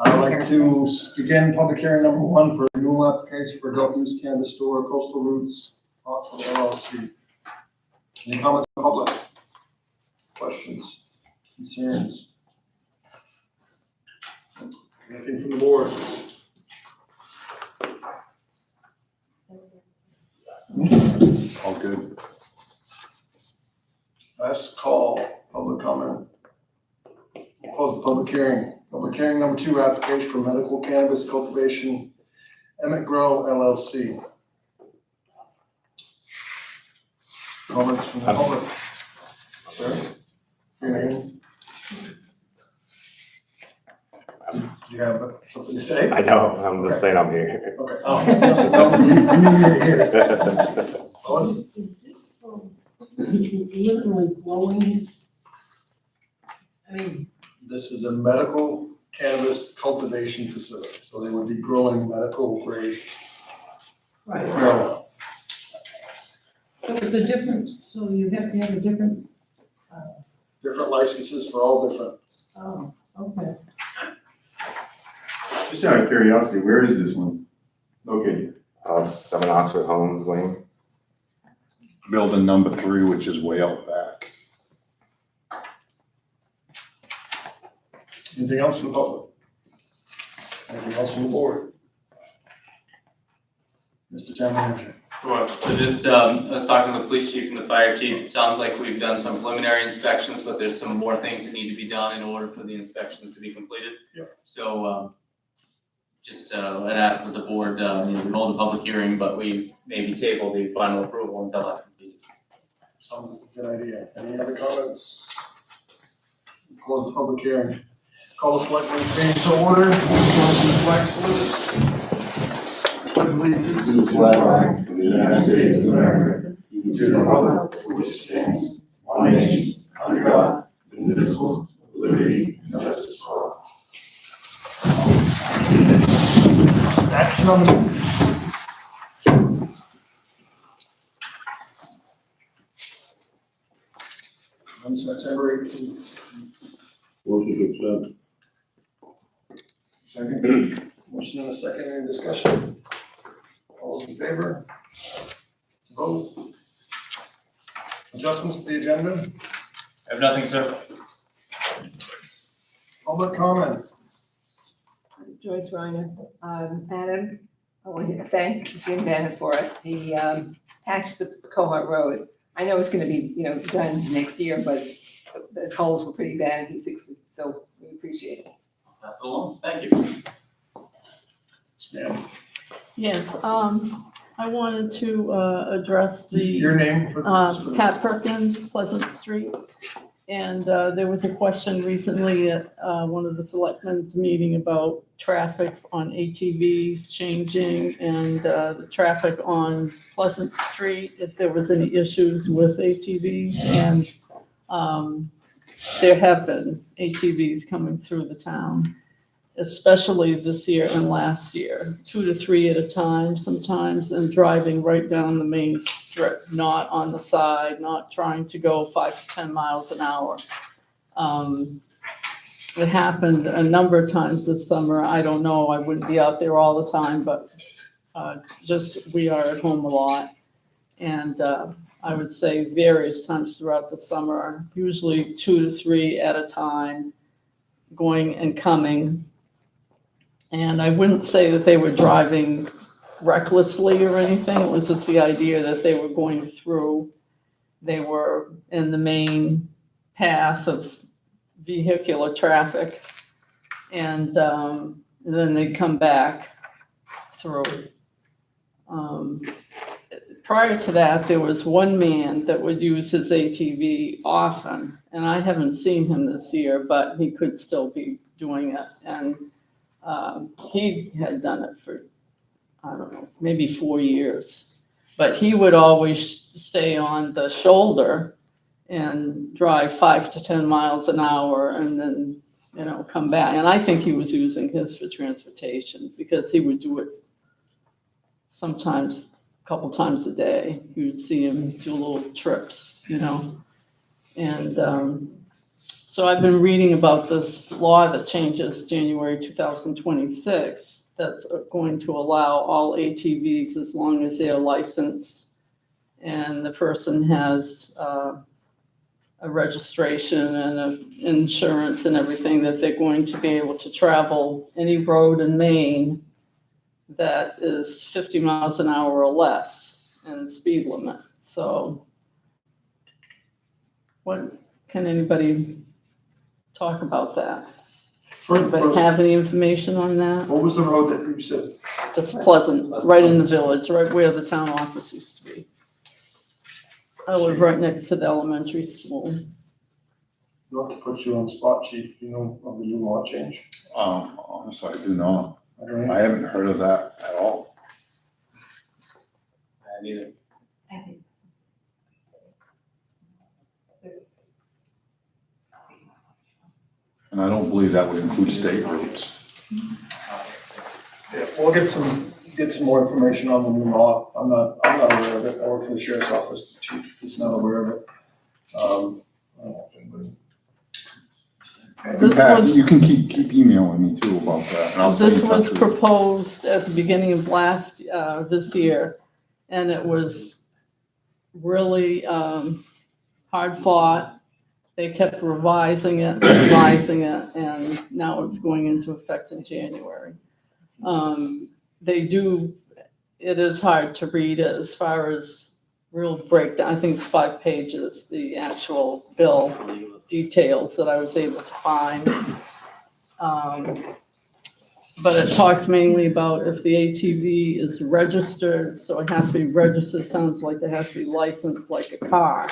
I'd like to begin public hearing number 1 for renewal application for adult use cannabis store, Coastal Roots, Oxford LLC. Any comments from the public? Questions? Concerns? Anything from the board? All good. Last call, public comment. We'll close the public hearing. Public hearing number 2, application for medical cannabis cultivation, Emmett Grow LLC. Comments from the public? Sir? Your name? Do you have something to say? I don't. I'm just saying I'm here. Okay. Oh, no, you need to hear. Lois? Is this literally growing? I mean, This is a medical cannabis cultivation facility, so they would be growing medical grade right, marijuana. so it's a different, so you have to have a different, Different licenses for all different. oh, okay. Just out of curiosity, where is this one located? 7 Oxford Homes Lane. Building number 3, which is way out back. Anything else from the public? Anything else from the board? Mr. Town Manager. Sure. So just, I was talking to the police chief and the fire chief. It sounds like we've done some preliminary inspections, but there's some more things that need to be done in order for the inspections to be completed. Yep. So, I'd ask that the board, we hold a public hearing, but we maybe table the final approval until that's completed. Sounds like a good idea. Any other comments? Close the public hearing. Call the selectmen meeting to order. Flag salute. Pledge allegiance to the flag of the United States of America, to the republic for which it stands, one nation, under God, indivisible, with liberty and justice for all. Action on the minutes. On September 18th. Motion to accept. Second. Motion and a second, any discussion? All those in favor? Vote. Adjustments to the agenda? I have nothing, sir. Public comment? Joyce Reiner. Adam, I want to thank Jim Bennett for us. He patched the Cohart Road. I know it's going to be, done next year, but the holes were pretty bad. He fixed it, so we appreciate it. Pass it along. Thank you. Yes, ma'am. Yes, I wanted to address the Your name for the. Pat Perkins, Pleasant Street. And there was a question recently at one of the selectmen's meeting about traffic on ATVs changing and the traffic on Pleasant Street, if there was any issues with ATVs. And there have been ATVs coming through the town, especially this year and last year, 2 to 3 at a time sometimes, and driving right down the main strip, not on the side, not trying to go 5 to 10 miles an hour. It happened a number of times this summer. I don't know, I wouldn't be out there all the time, but just we are at home a lot. And I would say various times throughout the summer, usually 2 to 3 at a time, going and coming. And I wouldn't say that they were driving recklessly or anything. It was just the idea that they were going through. They were in the main path of vehicular traffic. And then they'd come back through. Prior to that, there was one man that would use his ATV often. And I haven't seen him this year, but he could still be doing it. And he had done it for, I don't know, maybe 4 years. But he would always stay on the shoulder and drive 5 to 10 miles an hour and then, come back. And I think he was using his for transportation because he would do it sometimes a couple times a day. You would see him do little trips, And So I've been reading about this law that changes January 2026 that's going to allow all ATVs as long as they're licensed and the person has a registration and insurance and everything, that they're going to be able to travel any road in Maine that is 50 miles an hour or less in speed limit. So what can anybody talk about that? Anybody First, have any information on that? what was the road that you said? Just Pleasant, right in the village, right where the town office used to be. I live right next to the elementary school. Not to put you on the spot, chief, you know, of the new law change? Honestly, I do not. I don't know. I haven't heard of that at all. I need it. And I don't believe that would include state routes. Yeah, we'll get some more information on the new law. I'm not aware of it. I work for the sheriff's office. The chief is not aware of it. I don't know if anybody. This Pat, was- you can keep emailing me too about that, and I'll stay in This touch was with you. proposed at the beginning of this year, and it was really hard fought. They kept revising it, and now it's going into effect in January. It is hard to read it as far as real breakdown. I think it's 5 pages, the actual bill details that I was able to find. But it talks mainly about if the ATV is registered, so it has to be registered, sounds like it has to be licensed like a car.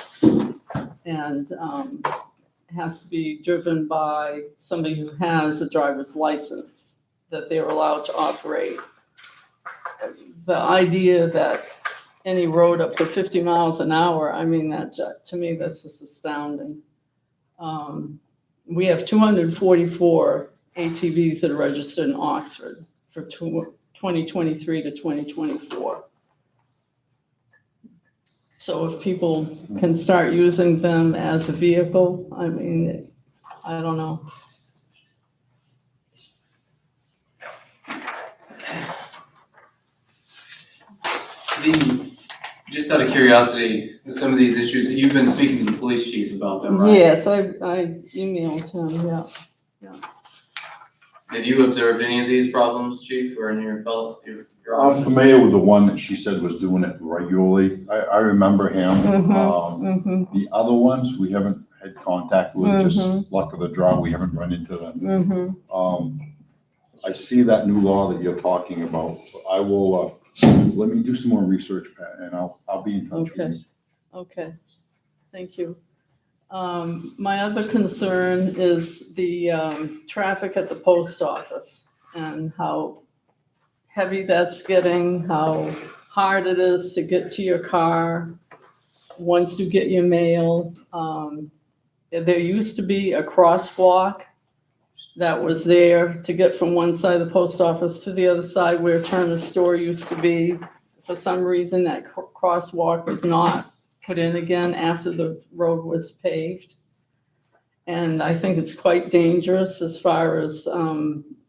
And it has to be driven by somebody who has a driver's license, that they're allowed to operate. The idea that any road up to 50 miles an hour, I mean, to me, that's just astounding. We have 244 ATVs that are registered in Oxford for 2023 to 2024. So if people can start using them as a vehicle, I mean, I don't know. Just out of curiosity, some of these issues, you've been speaking to the police chief about them, right? Yes, I emailed him, yeah. Have you observed any of these problems, chief, or in your your I'm office? familiar with the one that she said was doing it regularly. I remember him. The other ones, we haven't had contact with, just luck of the draw, we haven't run into them. I see that new law that you're talking about. I will, let me do some more research, Pat, and I'll be in touch with you. Okay, thank you. My other concern is the traffic at the post office and how heavy that's getting, how hard it is to get to your car once you get your mail. There used to be a crosswalk that was there to get from one side of the post office to the other side where Turner's store used to be. For some reason, that crosswalk was not put in again after the road was paved. And I think it's quite dangerous as far as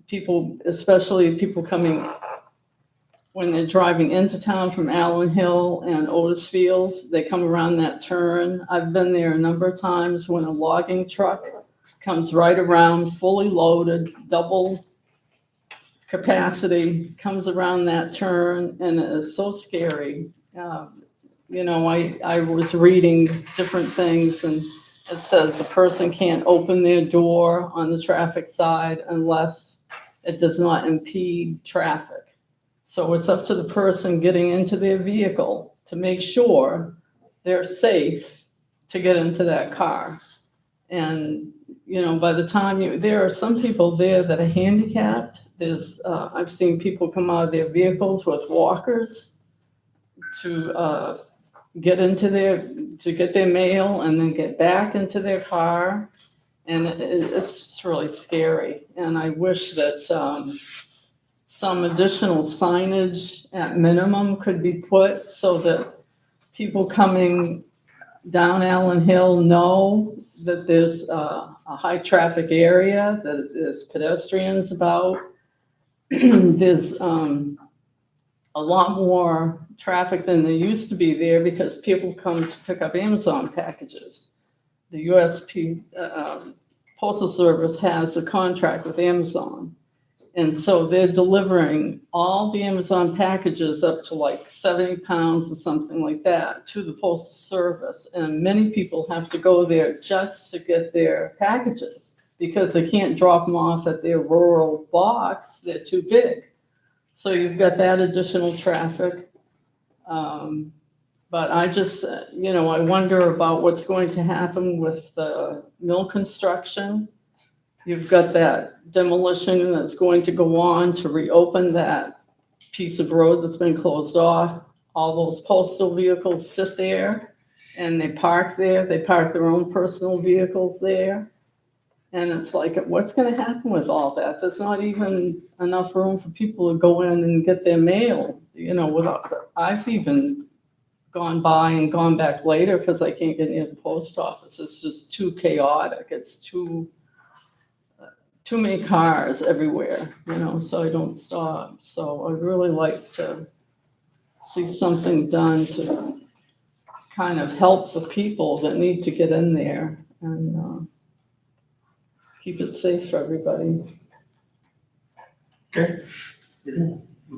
people, especially people coming, when they're driving into town from Allen Hill and Otisfield, they come around that turn. I've been there a number of times when a logging truck comes right around, fully loaded, double capacity, comes around that turn, and it is so scary. You know, I was reading different things, and it says a person can't open their door on the traffic side unless it does not impede traffic. So it's up to the person getting into their vehicle to make sure they're safe to get into that car. And, you know, by the time there are some people there that are handicapped. I've seen people come out of their vehicles with walkers to get their mail and then get back into their car. And it's just really scary. And I wish that some additional signage at minimum could be put so that people coming down Allen Hill know that there's a high traffic area, that there's pedestrians about. There's a lot more traffic than there used to be there because people come to pick up Amazon packages. The Postal Service has a contract with Amazon. And so they're delivering all the Amazon packages up to like 70 pounds or something like that to the Postal Service. And many people have to go there just to get their packages because they can't drop them off at their rural box. They're too big. So you've got that additional traffic. But I just, I wonder about what's going to happen with the mill construction. You've got that demolition that's going to go on to reopen that piece of road that's been closed off. All those postal vehicles sit there and they park there. They park their own personal vehicles there. And it's like, what's going to happen with all that? There's not even enough room for people to go in and get their mail, I've even gone by and gone back later because I can't get near the post office. It's just too chaotic. It's too many cars everywhere, so I don't stop. So I'd really like to see something done to kind of help the people that need to get in there and keep it safe for everybody. Okay. We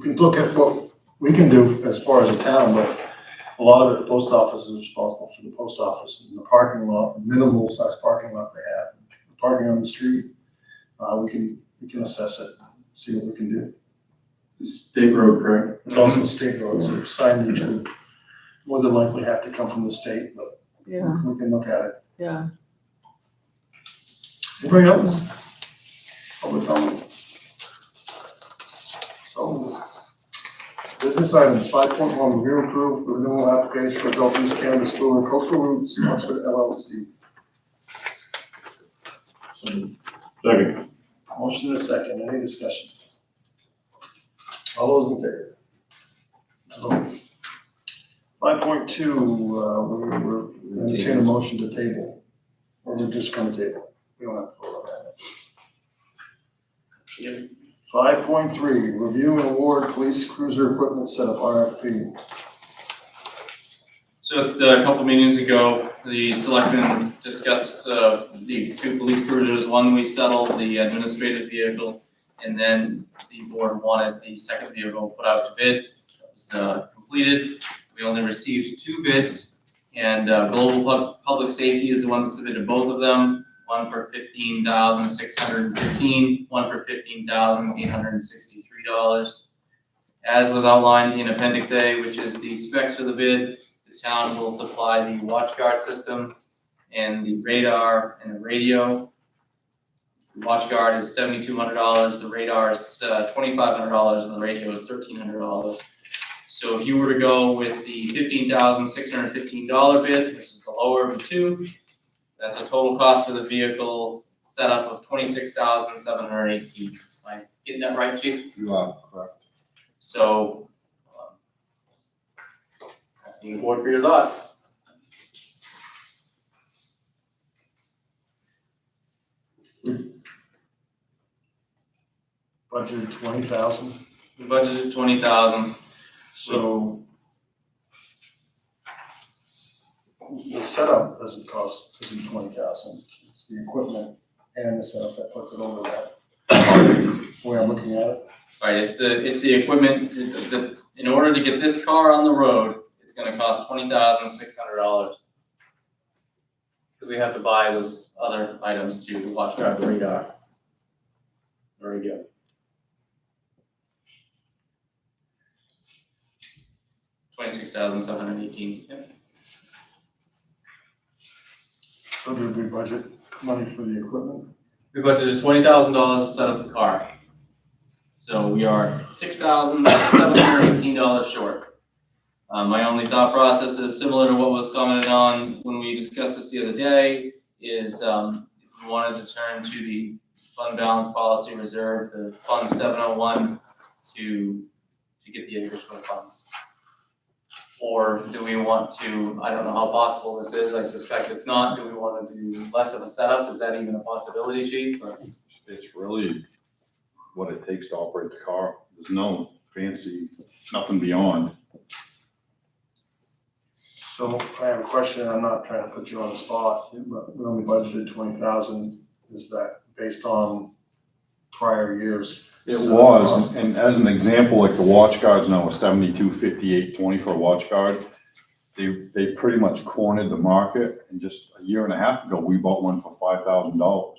can look at what we can do as far as a town, but a lot of it, the post office is responsible for the post office and the parking lot, the minimal size parking lot they have, the parking on the street. We can assess it, see what we can do. State road, correct? It's also state roads, so signage would more than likely have to come from the state, but Yeah, we can look at it. yeah. Anybody else? Public comment? So, business items, 5.1, review and approve the renewal application for adult use cannabis store and coastal roots, Oxford LLC. Second. Motion and a second, any discussion? All those in favor? Vote. 5.2, we're entertain a motion to table, or we're just gonna table, we don't have to vote on that. 5.3, review and award police cruiser equipment setup RFP. So a couple meetings ago, the selectmen discussed the two police cruisers. One, we settled the administrative vehicle, and then the board wanted the second vehicle put out to bid. It was completed. We only received 2 bids, and Global Public Safety is the one that submitted both of them. One for $15,615, one for $15,863. As was outlined in Appendix A, which is the specs for the bid, the town will supply the watch guard system and the radar and the radio. The watch guard is $7,200, the radar is $2,500, and the radio is $1,300. So if you were to go with the $15,615 bid, which is the lower of the two, that's a total cost for the vehicle setup of $26,718. Am I getting that right, Chief? You are correct. So, asking the board for your thoughts. Budgeted 20,000, We budgeted 20,000. so the setup isn't 20,000, it's the equipment and the setup that puts it over that. The way I'm looking at it. Right, it's the equipment, in order to get this car on the road, it's gonna cost $20,600. Because we have to buy those other items too, the watch guard, the radar. The radio. $26,718. So did we budget money for the equipment? We budgeted $20,000 to set up the car. So we are $6,718 short. My only thought process is similar to what was commented on when we discussed this the other day, is we wanted to turn to the fund balance policy reserve, the Fund 701, to get the additional funds. Or do we want to, I don't know how possible this is, I suspect it's not, do we want to do less of a setup? Is that even a possibility, chief? Or- It's really what it takes to operate the car. There's no fancy, nothing beyond. So I have a question, I'm not trying to put you on the spot, but we only budgeted 20,000. Is that based on prior years? It was, and as an example, like the watch guards now are 72, 58, 20 for a watch guard. They pretty much cornered the market, and just a year and a half ago, we bought one for $5,000.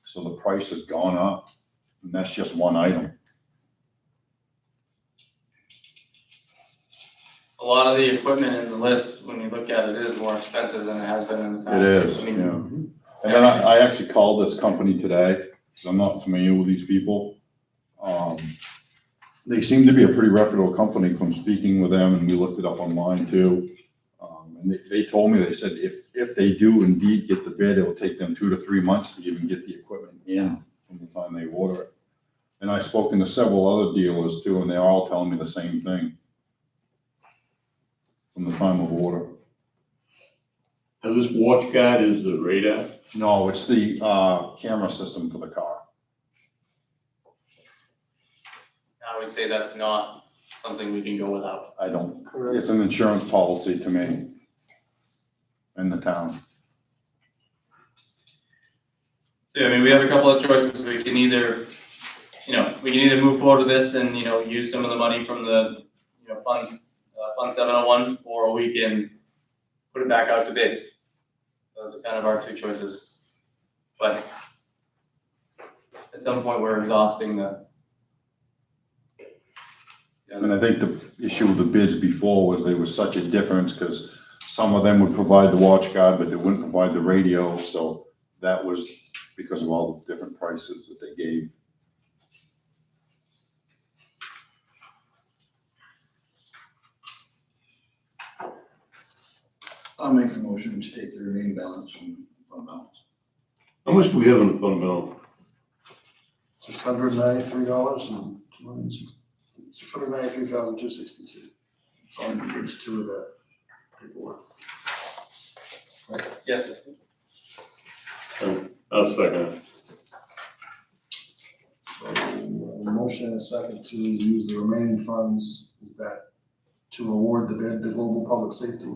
So the price has gone up, and that's just one item. A lot of the equipment in the list, when you look at it, is more expensive than it has been in the It past. is, I mean, yeah. And then I actually called this company today, because I'm not familiar with these people. They seem to be a pretty reputable company from speaking with them, and we looked it up online too. And they told me, they said if they do indeed get the bid, it will take them 2 to 3 months to even get the equipment in from the time they order it. And I've spoken to several other dealers too, and they're all telling me the same thing from the time of order. And this watch guard is the radar? No, it's the camera system for the car. I would say that's not something we can go without. I don't, it's an insurance policy to me in the town. Yeah, I mean, we have a couple of choices. We can either, we can either move forward with this and, use some of the money from the, funds, Fund 701, or we can put it back out to bid. Those are kind of our two choices. But at some point, we're exhausting the. And I think the issue with the bids before was there was such a difference, because some of them would provide the watch guard, but they wouldn't provide the radio, so that was because of all the different prices that they gave. I'll make a motion to take the remaining balance from fund balance. How much do we have in the fund balance? $693 and $693,262. It's on page 2 of that paperwork. Yes. I'll second it. So, a motion and a second to use the remaining funds, is that to award the bid to Global Public Safety?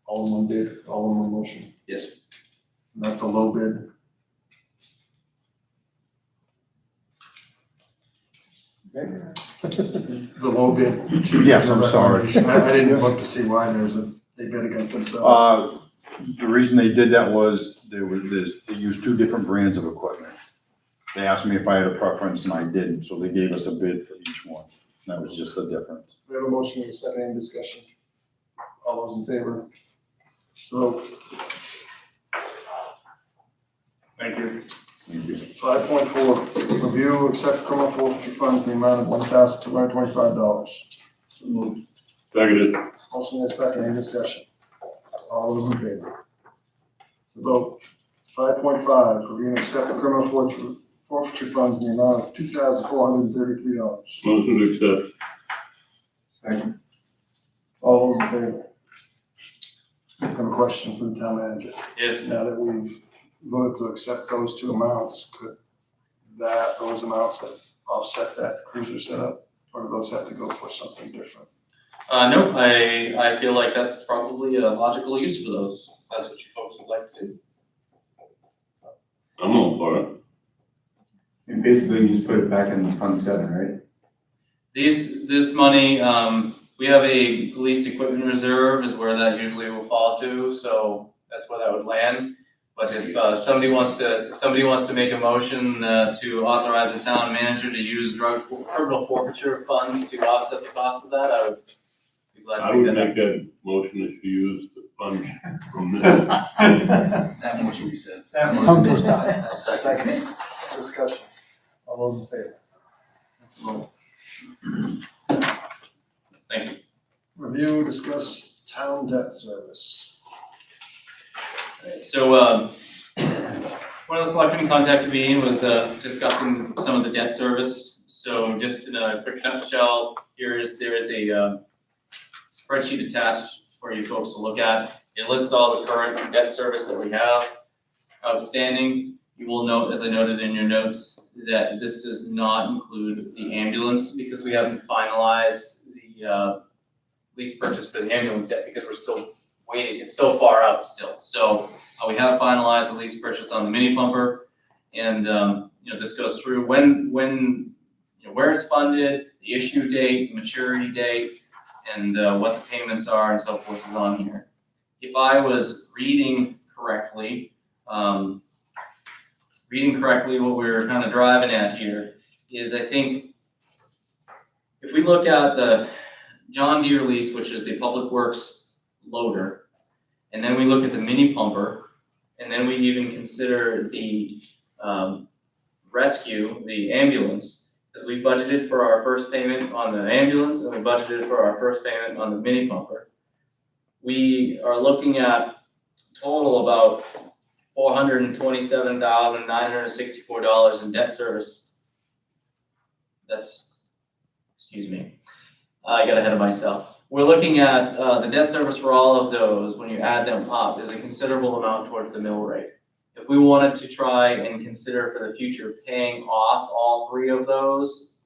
All in one bid, all in one motion, Yes. and that's the low bid. The low bid. Yes, I'm sorry. I didn't look to see why they bid against themselves. The reason they did that was they used 2 different brands of equipment. They asked me if I had a preference, and I didn't, so they gave us a bid for each one. That was just the difference. We have a motion and a second, any discussion? All those in favor? So, Thank you. Thank you. 5.4, review, accept criminal forfeiture funds in the amount of $1,225. So moved. Seconded. Motion and a second, any discussion? All those in favor? Vote. 5.5, review and accept the criminal forfeiture funds in the amount of $2,433. Motion to accept. Second. All those in favor? I have a question for the town manager. Yes. Now that we've voted to accept those 2 amounts, could those amounts have offset that cruiser setup? Or do those have to go for something different? No, I feel like that's probably a logical use for those. If that's what you folks would like to do. I'm all for it. And basically, you just put it back in Fund 7, right? This money, we have a police equipment reserve is where that usually will fall to, so that's where that would land. But if somebody wants to make a motion to authorize the town manager to use criminal forfeiture funds to offset the cost of that, I would be glad I to would do that. make that motion if you use the funds from this. That motion we said. Tongue twister. Second. Discussion. All those in favor? Let's vote. Thank you. Review, discuss town debt service. So, one of the selectmen contacted me and was discussing some of the debt service. So just in a quick nutshell, there is a spreadsheet attached for you folks to look at. It lists all the current debt service that we have outstanding. You will note, as I noted in your notes, that this does not include the ambulance because we haven't finalized the lease purchase for the ambulance yet because we're still waiting. It's so far out still. So we have finalized the lease purchase on the mini pumper, and this goes through when where it's funded, the issue date, maturity date, and what the payments are and so forth is on here. If I was reading correctly, what we're kind of driving at here is, I think, if we look at the John Deere lease, which is the Public Works loader, and then we look at the mini pumper, and then we even consider the rescue, the ambulance, because we budgeted for our first payment on the ambulance and we budgeted for our first payment on the mini pumper. We are looking at total about $427,964 in debt service. Excuse me, I got ahead of myself. We're looking at the debt service for all of those, when you add them up, is a considerable amount towards the mill rate. If we wanted to try and consider for the future paying off all three of those,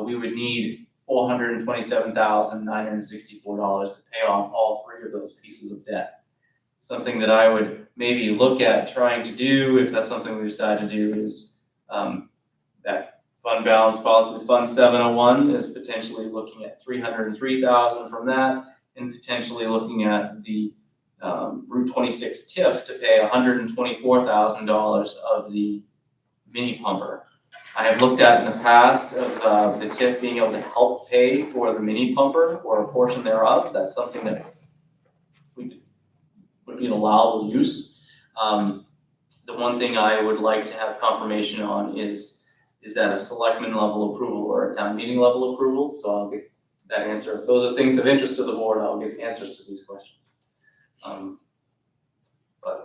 we would need $427,964 to pay off all three of those pieces of debt. Something that I would maybe look at trying to do, if that's something we decide to do, is that fund balance policy, Fund 701 is potentially looking at $303,000 from that, and potentially looking at the Route 26 TIF to pay $124,000 of the mini pumper. I have looked at in the past of the TIF being able to help pay for the mini pumper or a portion thereof. That's something that would be an allowable use. The one thing I would like to have confirmation on is that a selectman level approval or a town meeting level approval? So I'll get that answer. If those are things of interest to the board, I'll get answers to these questions. But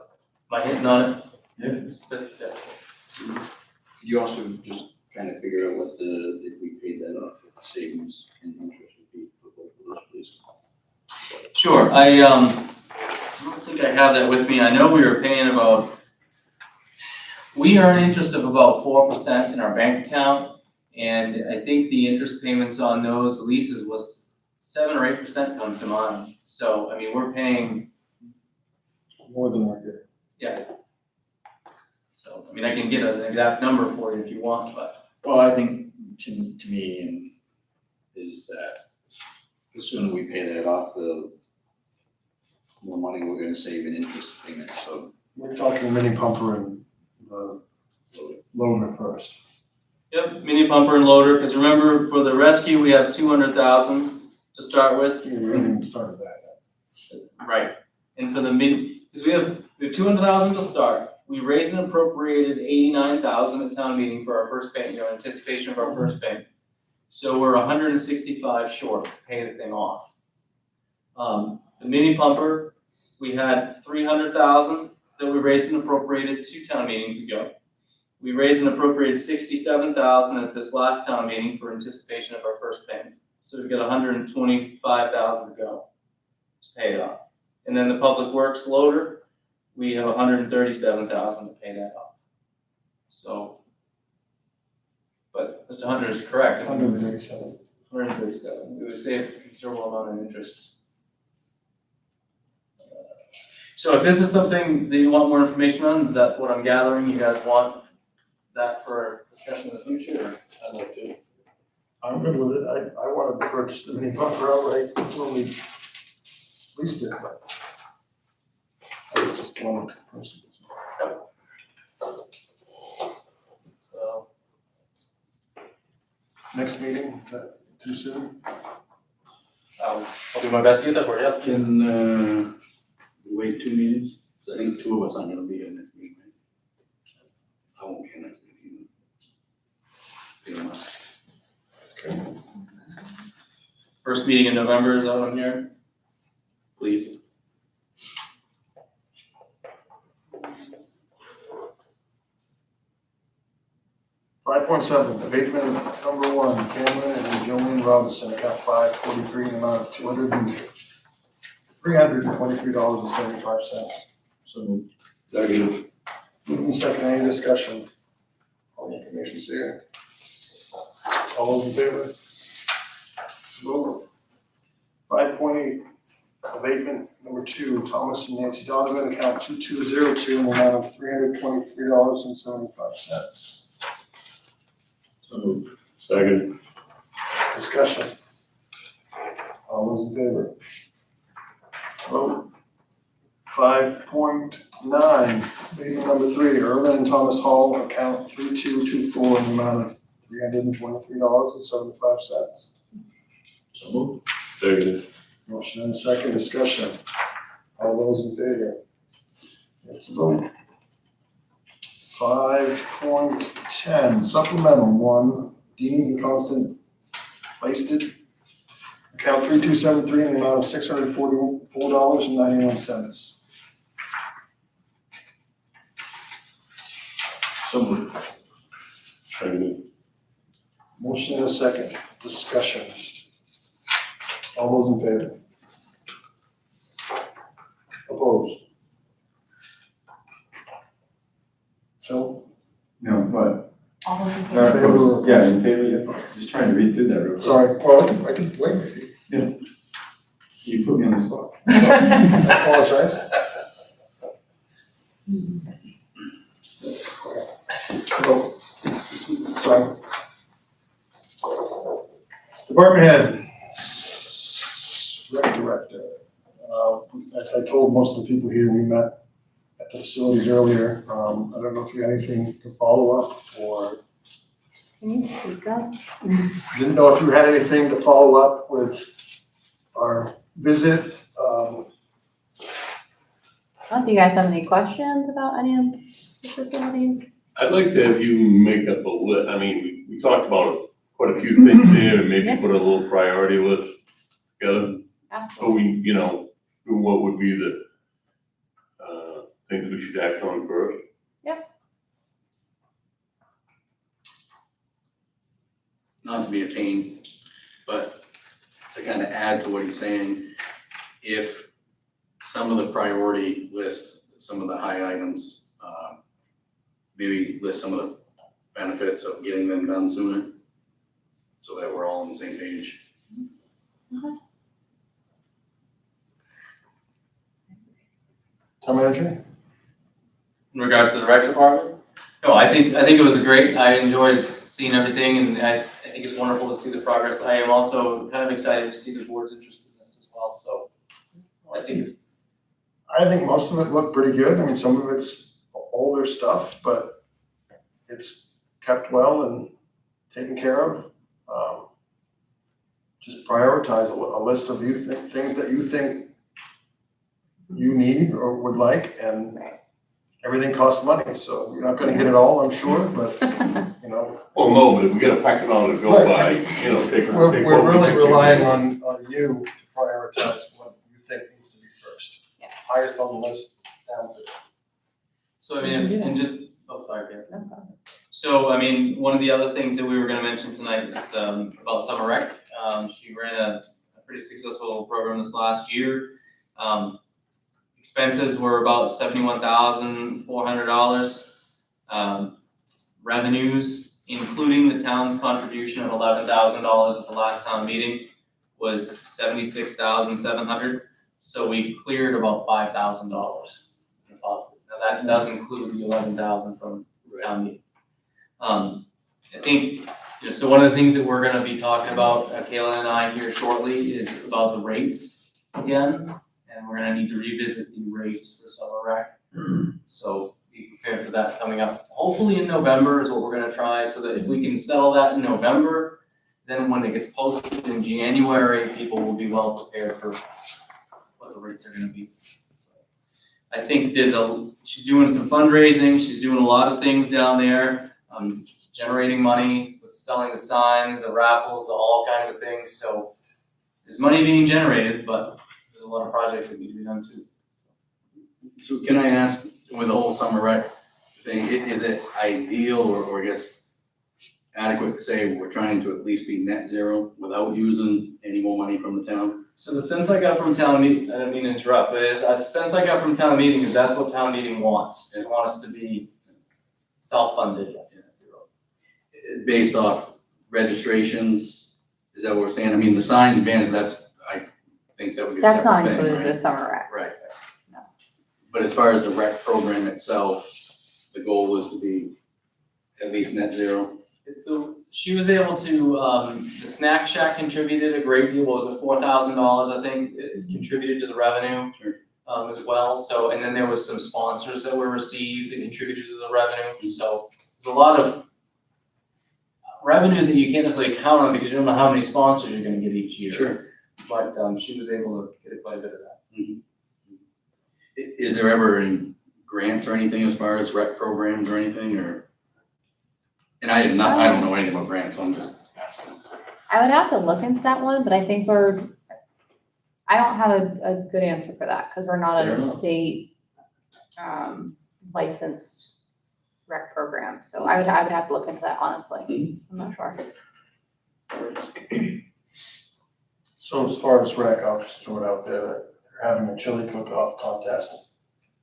am I hitting on it? Yeah. Could you also just kind of figure out what if we paid that off, what the savings and interest would be for both of those, please? Sure, I don't think I have that with me. I know we were paying we earn interest of about 4% in our bank account, and I think the interest payments on those leases was 7 or 8% comes to mind. So, I mean, we're paying, More than we're getting. yeah. So, I mean, I can get an exact number for you if you want, but. Well, I think to me is that the sooner we pay that off, the more money we're gonna save in interest payments, so. We're talking mini pumper and the loader first. Yep, mini pumper and loader, because remember, for the rescue, we have 200,000 to start with. We haven't even started that yet. Right, and for the because we have 200,000 to start. We raised and appropriated 89,000 at town meeting for our first payment, in anticipation of our first payment. So we're 165 short to pay the thing off. The mini pumper, we had 300,000 that we raised and appropriated 2 town meetings ago. We raised and appropriated 67,000 at this last town meeting for anticipation of our first payment. So we've got 125,000 to go to pay it off. And then the public works loader, we have 137,000 to pay that off. So, but Mr. Hunter is correct. 137. 137. We would save a considerable amount of interest. So if this is something that you want more information on, is that what I'm gathering? You guys want that for discussion in the future? Or? I'd like to. I'm good with it. I wanted to purchase the mini pumper outright when we leased it, but I was just one person. So, Next meeting, is that too soon? I'll do my best to get that for you. Can, wait 2 meetings? 'Cause I think 2 of us aren't gonna be here next meeting, right? I won't be here next meeting. You know, First meeting in November is out on here. please. 5.7, abatement number 1, Cameron and Jolene Robinson, account 543, in the amount of $323.75. So moved. Second. Moving second, any discussion? All the information's here. All those in favor? Vote. 5.8, abatement number 2, Thomas and Nancy Donovan, account 2202, in the amount of $323.75. So moved. Second. Discussion. All those in favor? Vote. 5.9, abatement number 3, Erwin and Thomas Hall, account 3224, in the amount of $323.75. So moved. Second. Motion and second, discussion. All those in favor? It's a vote. 5.10, supplemental 1, Dean and Constant Wasted, account 3273, in the amount of $644.91. So moved. Second. Motion and a second, discussion. All those in favor? Opposed? Phil? No, but, All those in In favor? yeah, in favor, yeah. Just trying to read through that real quick. Sorry, well, I can wait if you, You put me on the spot. I apologize. Okay. So, sorry. Department head. Rec director. As I told most of the people here, we met at the facilities earlier. I don't know if you had anything to follow up or Can you speak up? didn't know if you had anything to follow up with our visit. Do you guys have any questions about any of the facilities? I'd like to have you make up a list. I mean, we talked about quite a few things here and maybe Yeah. put a little priority list together. So Absolutely. we, what would be the, things we should act on first? Not to be a pain, but to kind of add to what he's saying, if some of the priority list, some of the high items, maybe list some of the benefits of getting them done sooner, so that we're all on the same page. Town manager? In regards to the rec department? No, I think it was I enjoyed seeing everything, and I think it's wonderful to see the progress. I am also kind of excited to see the board's interest in this as well, so I think most of it looked pretty good. I mean, some of it's older stuff, but it's kept well and taken care of. Just prioritize a list of things that you think you need or would like, and everything costs money, so you're not gonna get it all, I'm sure, but, Well, no, but if we got a packet on to go by, take. We're really relying on you to prioritize what you think needs to be first. Yeah. Highest on the list, down to. So I mean, and just, sorry, Karen. No problem. So, I mean, one of the other things that we were gonna mention tonight is, about Summer Rec. She ran a pretty successful program this last year. Expenses were about $71,400. Revenues, including the town's contribution of $11,000 at the last town meeting, was $76,700. So we cleared about $5,000 in deposit. Now that does include the $11,000 from town meeting. I think, so one of the things that we're gonna be talking about, Kayla and I here shortly, is about the rates again. And we're gonna need to revisit the rates for Summer Rec. So be prepared for that coming up. Hopefully in November is what we're gonna try, so that if we can settle that in November, then when it gets posted in January, people will be well prepared for what the rates are gonna be. So I think she's doing some fundraising, she's doing a lot of things down there, generating money with selling the signs, the raffles, all kinds of things. So there's money being generated, but there's a lot of projects that need to be done too. So can I ask, with the whole summer rec thing, is it ideal, or I guess, adequate to say we're trying to at least be net zero without using any more money from the town? So the sense I got from town meeting, I don't mean to interrupt, but the sense I got from town meeting is that's what town meeting wants. They want us to be self-funded. Based off registrations, is that what we're saying? I mean, the signs and banners, that's, I think that would be a That's not separate thing, included right? in the summer rec. Right. No. But as far as the rec program itself, the goal is to be at least net zero. So she was able to, the snack shack contributed a great deal, what was it, $4,000, I think, it contributed to the revenue. Sure. As well, so, and then there was some sponsors that were received that contributed to the revenue, so there's a lot of revenue that you can't necessarily count on because you don't know how many sponsors you're gonna get each year. Sure. But, she was able to get quite a bit of that. Is there ever any grants or anything as far as rec programs or anything, or? And I don't know anything about grants, so I'm just asking. I would have to look into that one, but I think I don't have a good answer for that, because we're not Fair a enough. state, licensed rec program, so I would have to look into that honestly, I'm not sure. So as far as rec, I'll just throw it out there that they're having a chili cook-off contest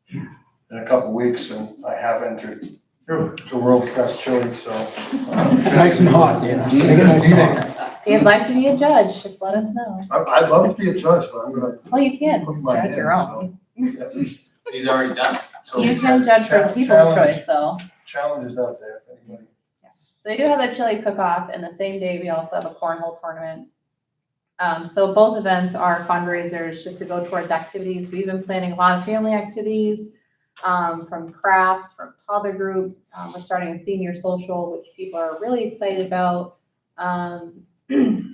in a couple weeks, and I have entered the world's best chili, so. Nice and hot, yeah. Make it nice and hot. If you'd like to be a judge, just let us know. I'd love to be a judge, but I'm gonna Well, you can put my judge hand, your own. so. He's already done. So You can judge for the people's challenge- choice, though. Challenges out there, if anybody. So they do have the chili cook-off, and the same day, we also have a cornhole tournament. So both events are fundraisers just to go towards activities. We've been planning a lot of family activities, from crafts, from toddler group. We're starting a senior social, which people are really excited about.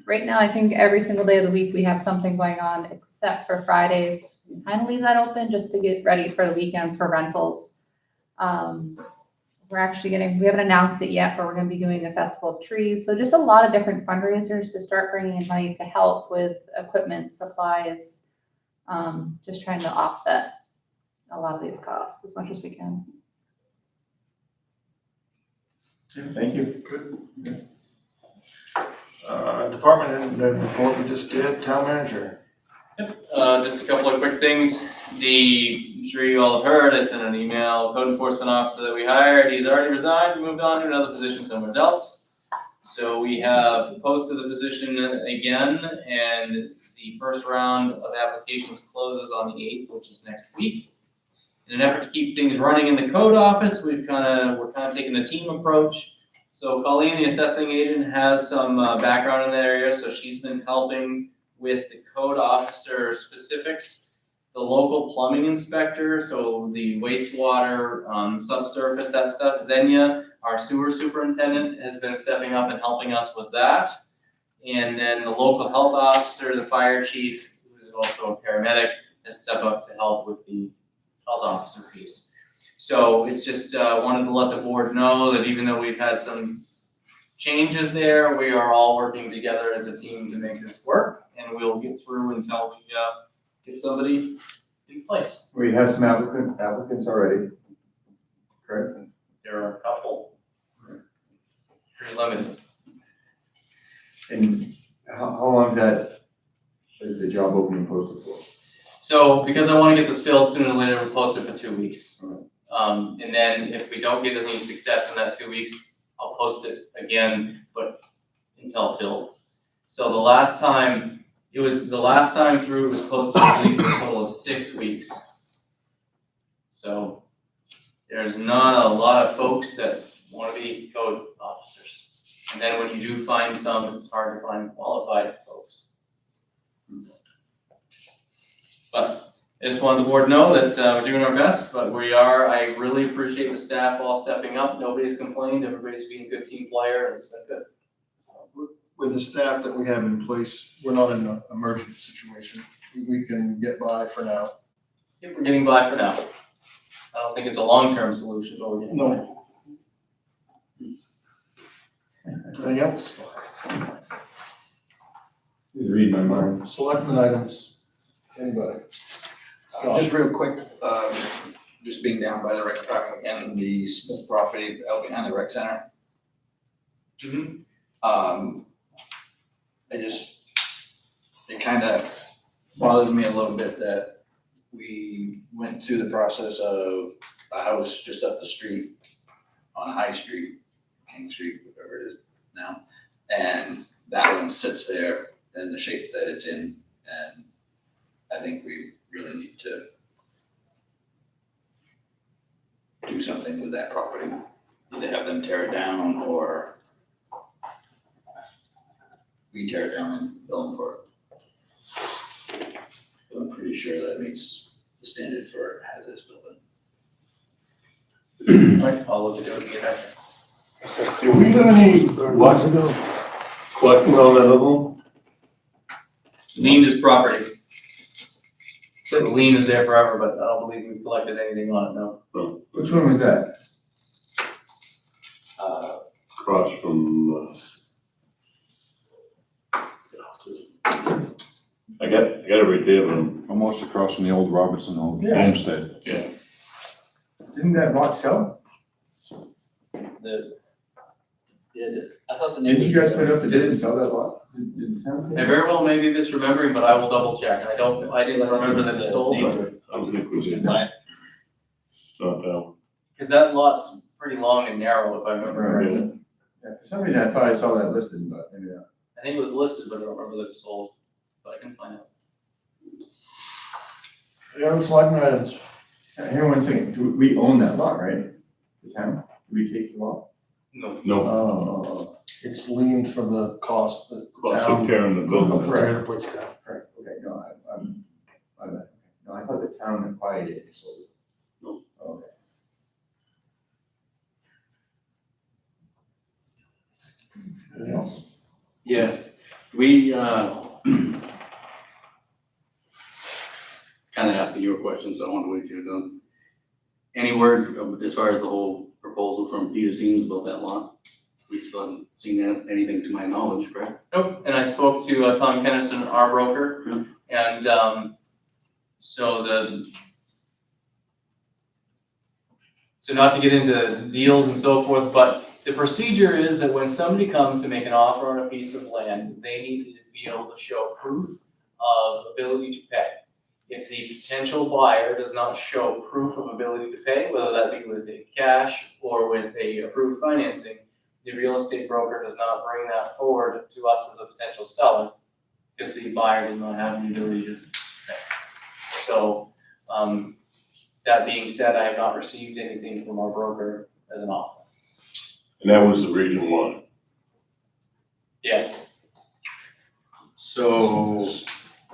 Right now, I think every single day of the week, we have something going on except for Fridays. We kind of leave that open just to get ready for the weekends for rentals. We haven't announced it yet, but we're gonna be doing a festival of trees. So just a lot of different fundraisers to start bringing in money to help with equipment, supplies, just trying to offset a lot of these costs as much as we can. Thank you. Good. Department head report we just did, town manager. Just a couple of quick things. I'm sure you all have heard, I sent an email, code enforcement officer that we hired, he's already resigned, moved on to another position somewhere else. So we have posted the position again, and the first round of applications closes on the 8th, which is next week. In an effort to keep things running in the code office, we're kind of taking a team approach. So Colleen, the assessing agent, has some background in that area, so she's been helping with the code officer specifics. The local plumbing inspector, so the wastewater, subsurface, that stuff. Xenia, our sewer superintendent, has been stepping up and helping us with that. And then the local health officer, the fire chief, who is also a paramedic, has stepped up to help with the health officer piece. So it's just wanted to let the board know that even though we've had some changes there, we are all working together as a team to make this work, and we'll get through until we get somebody in place. We have some applicants already, correct? There are a couple. Pretty limited. And how long is the job opening posted for? So because I want to get this filled sooner or later, we'll post it for 2 weeks. And then if we don't get any success in that 2 weeks, I'll post it again, but until filled. So the last time through, it was posted, I believe, for a total of 6 weeks. So there's not a lot of folks that want to be code officers. And then when you do find some, it's hard to find qualified folks. But I just wanted the board to know that we're doing our best, but I really appreciate the staff all stepping up. Nobody's complained, everybody's being a good team player, and it's been good. With the staff that we have in place, we're not in an emergency situation. We can get by for now. I think we're getting by for now. I don't think it's a long-term solution, but we're getting by. No. Anything else? Just read my mind. Selectmen items, anybody? Just real quick, just being down by the rec department and the Smith property out behind the rec center. Mhm. It kind of bothers me a little bit that we went through the process of a house just up the street on High Street, King Street, whatever it is now. And that one sits there in the shape that it's in. And I think we really need to do something with that property. Either have them tear it down or we tear it down and bill them for it. I'm pretty sure that meets the standard for hazardous building. Right, I'll look into it and get back. Do we have any collecting on that other one? Lien is property. So the lien is there forever, but I don't believe we've collected anything on it, no. Which one was that? Across from, I got it right there, but Almost across from the old Robertson Yeah. homestead. Didn't that lot sell? I thought the Didn't neighbors. you guys put it up to bid and sell that lot? Did the town take I it? very well may be misremembering, but I will double check. I didn't remember that it sold, but, I don't think we did. Buy it. Not that one. because that lot's pretty long and narrow, if I remember correctly. Yeah, for some reason I thought I saw that listed, but maybe not. I think it was listed, but I don't remember that it sold, but I can find out. Any other selectmen items? Hang on one second, do we own that lot, right? The town? Do we take the lot? No. No, Oh. It's leaned for the cost that the cost of town. tearing the building. Of tearing the place down. Right, okay, no, no, I thought the town acquired it, and sold it. No. Okay. Anything else? Yeah, we, kind of asking you a question, so I want to wait till you're done. Any word as far as the whole proposal from Peter Seams about that lot? We still haven't seen anything to my knowledge, correct? Nope, and I spoke to Tom Kennison, our broker, and so not to get into deals and so forth, but the procedure is that when somebody comes to make an offer on a piece of land, they need to be able to show proof of ability to pay. If the potential buyer does not show proof of ability to pay, whether that be with a cash or with a approved financing, the real estate broker does not bring that forward to us as a potential seller because the buyer does not have the ability to pay. So, that being said, I have not received anything from our broker as an offer. And that was the region one. Yes. So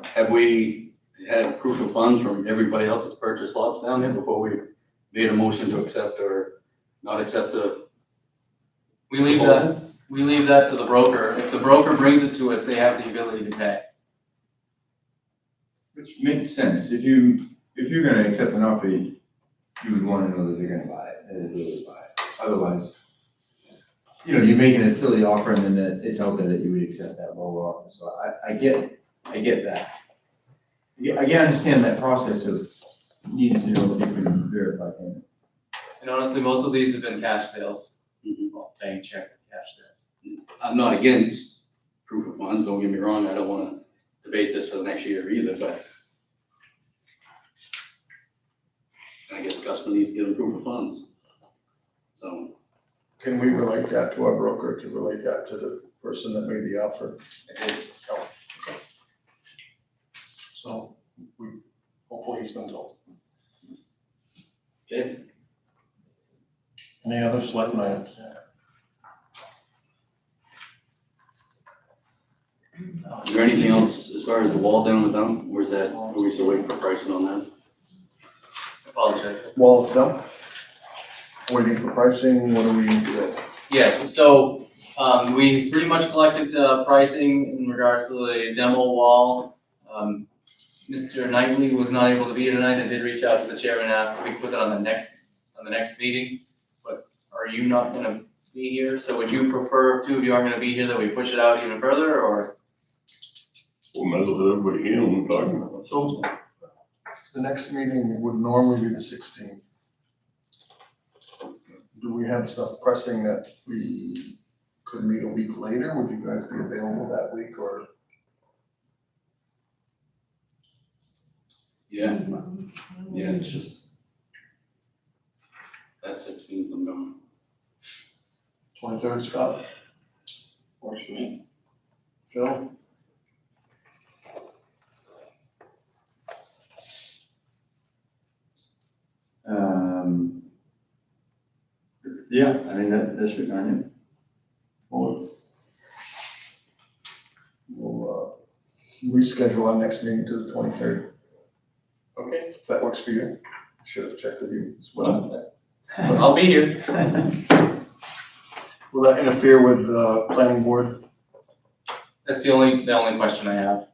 have we had proof of funds from everybody else's purchased lots down there before we made a motion to accept or not accept the We leave that to the broker. If the broker brings it to us, they have the ability to pay. Which makes sense, if you're gonna accept an offer, you would wanna know that they're gonna buy it, and they really buy it. Otherwise, you're making a silly offer and then it's out there that you would accept that lower offer, so I get that. I can understand that process of needing to know if you can verify payment. And honestly, most of these have been cash sales. Well, paying check, cash sales. I'm not against proof of funds, don't get me wrong, I don't wanna debate this for the next year either, but I guess Gusman needs to get a proof of funds. So, Can we relate that to our broker, to relate that to the person that made the offer? Oh, okay. So, hopefully he's been told. okay, Any other selectmen items? is there anything else as far as the wall down the dump, or is that, are we still waiting for pricing on that? Apologize. Wall of dump? Waiting for pricing, what do we need to do? Yes, so, we pretty much collected, pricing in regards to the demo wall. Mr. Knightley was not able to be here tonight. I did reach out to the chairman and ask if we could put that on the next meeting. But are you not gonna be here? So would you prefer, if two of you aren't gonna be here, that we push it out even further, or? We'll might as well have everybody here when we're talking about it. So, the next meeting would normally be the 16th. Do we have stuff pressing that we could meet a week later. Would you guys be available that week or? Yeah, yeah, it's just. That 16th, I'm going. 23rd, Scott? Works for me. Phil? Yeah, I mean, that should, I mean, We'll reschedule our next meeting to the 23rd. Okay, If that works for you. Should have checked with you as well. I'll be here. Will that interfere with the planning board? That's the only question I have.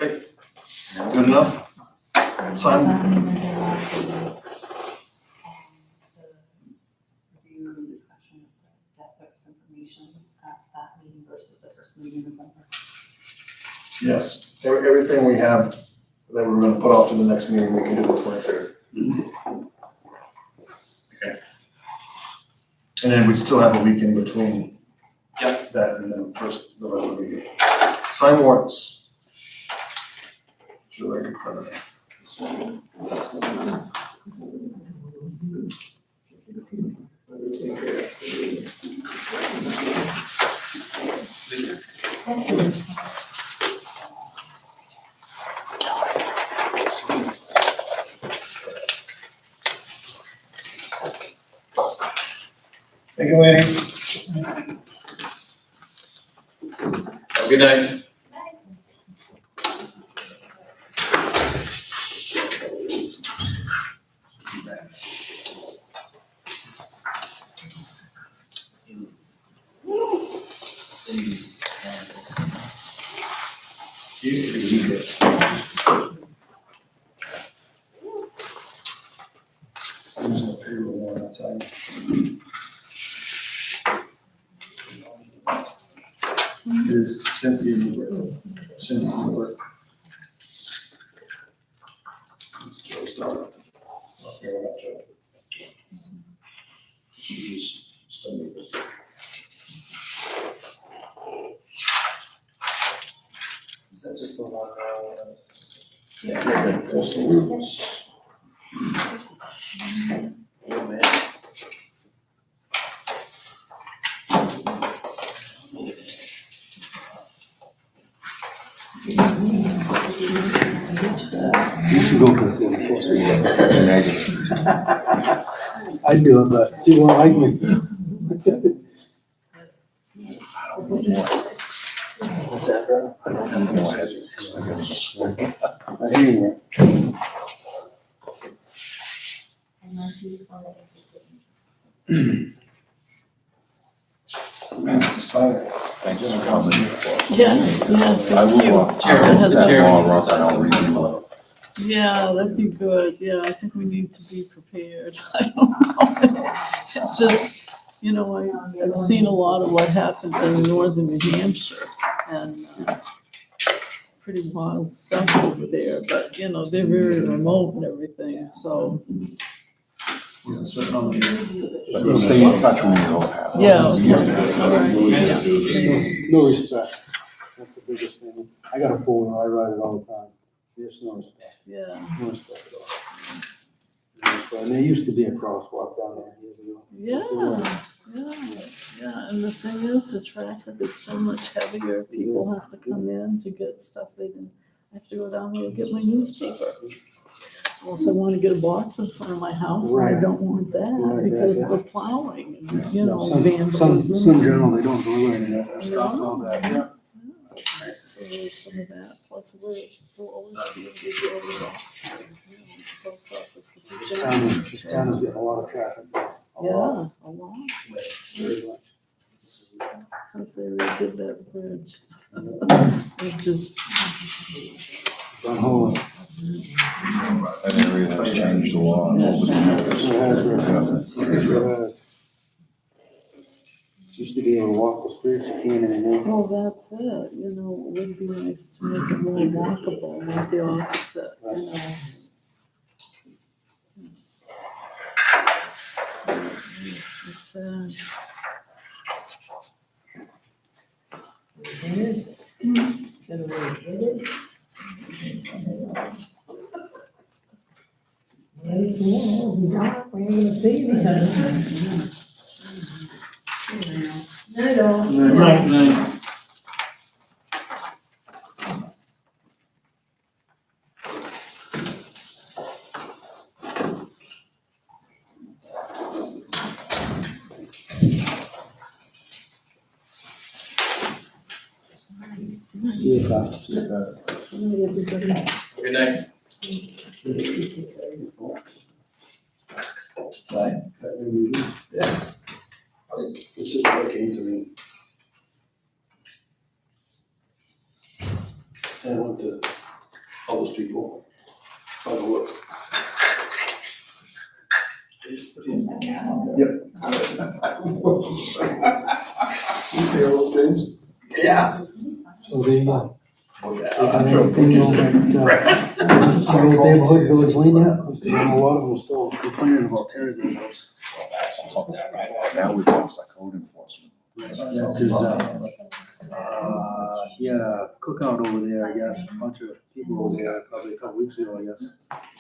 Okay, good enough? Simon? Review and discussion of debt service information at that meeting versus the first meeting in November. Yes, everything we have that we're gonna put off to the next meeting, we can do the 23rd. Okay. And then we'd still have a week in between. Yep. That and then first November meeting. Sign warrants. Right in front of me. Thank you, ladies. Have a good night. Used to be easier. Using the payroll one at a time. Is Cynthia Newberg. Cindy Newberg. It's Joe's daughter. Okay, we're not Joe. She's still Newberg. Is that just the one? Yeah, coastal roots. Oh, man. You should go for the I do it, but you won't like me. What's that, bro? I don't have no idea. I hear you. That's the sign. Thanks for coming. Yeah, I thank you. will, I'll that have law to- up and I'll review it. Yeah, that'd be good. Yeah, I think we need to be prepared. I don't know. It just, you know, I've seen a lot of what happened in northern New Hampshire and pretty wild stuff over there, but you know, they're very remote and everything, so. Wasn't certain on the. But stay in touch with me, though, Pat. Yeah, It's okay. used to be. All right, yeah. No respect. That's the biggest thing. I got a four-wheeler, I ride it all the time. There's no respect. Yeah, No respect at all. And there used to be a crosswalk down there years ago. yeah, and the thing is, the traffic is so much heavier, people have to come in to get stuff they can, I have to go down there and get my newspaper. Unless I wanna get a box in front of my house, I Right. don't want that, Right, because yeah. of the plowing, and, you know, Some vandalism. general, they don't deliver any of that stuff, all that, yeah. So there's some of that, plus we'll always be able to get over that. You know, the post office could do that. This town is getting a lot of traffic. A lot. Yeah, a lot, Very much. since they redid that bridge. It just, Don Holland. That area has changed a lot. Sure has, Rick. Sure has. Used to be able to walk the streets, you can't anymore. well, that's it, you know, it would be nice to make it more walkable, not the opposite, you know. Let's We ain't gonna see anything. Night all. Night. See you, Bob. See you, Bob. Good night. This is what came to me. And I went to all those people, by the looks. Yep. You see all those names? Yeah. So there you go. Oh, yeah. I'm sure everything on that, Old neighborhood, Village Lane yet? A lot of them are still complaining about tears in the house. Now we've lost our code enforcement. Yeah, cause, yeah, cookout over there, I guess, a bunch of people over there, probably a couple weeks ago, I guess.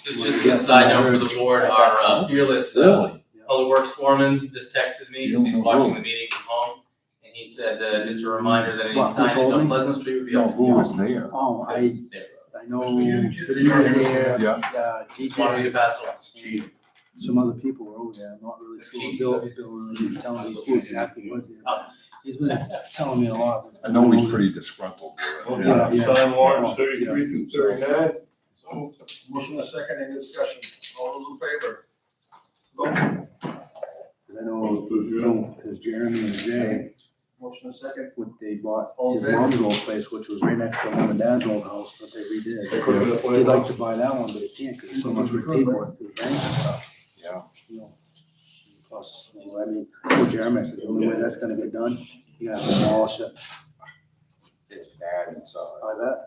So just a side note for the board, our fearless public works foreman just texted me because he's watching the meeting from home. And he said, just a reminder that any What, who signage told on me? Pleasant Street would be No, up. who was there? Oh, Because it's a state road. I know, he was there, Yeah. Just wanted me to pass it on. some other people were over there, I'm not really sure, Bill really didn't tell me who exactly was there. He's been telling me a lot. I know he's pretty disgruntled with it. Yeah. Sign warrants 33 through 39. So, motion and second, any discussion? All those in favor? Vote. Cause I know, cause Jeremy and Jay, Motion and second. what they bought All in his favor? mom's old place, which was right next to mom and dad's old house, but they redid. They couldn't afford it. He'd like to buy that one, but he can't, cause there's so much red tape on it through the bank and stuff. Yeah. You know, plus, you know, I mean, poor Jeremy said the only way that's gonna get done, you gotta demolish it. It's bad inside. I bet.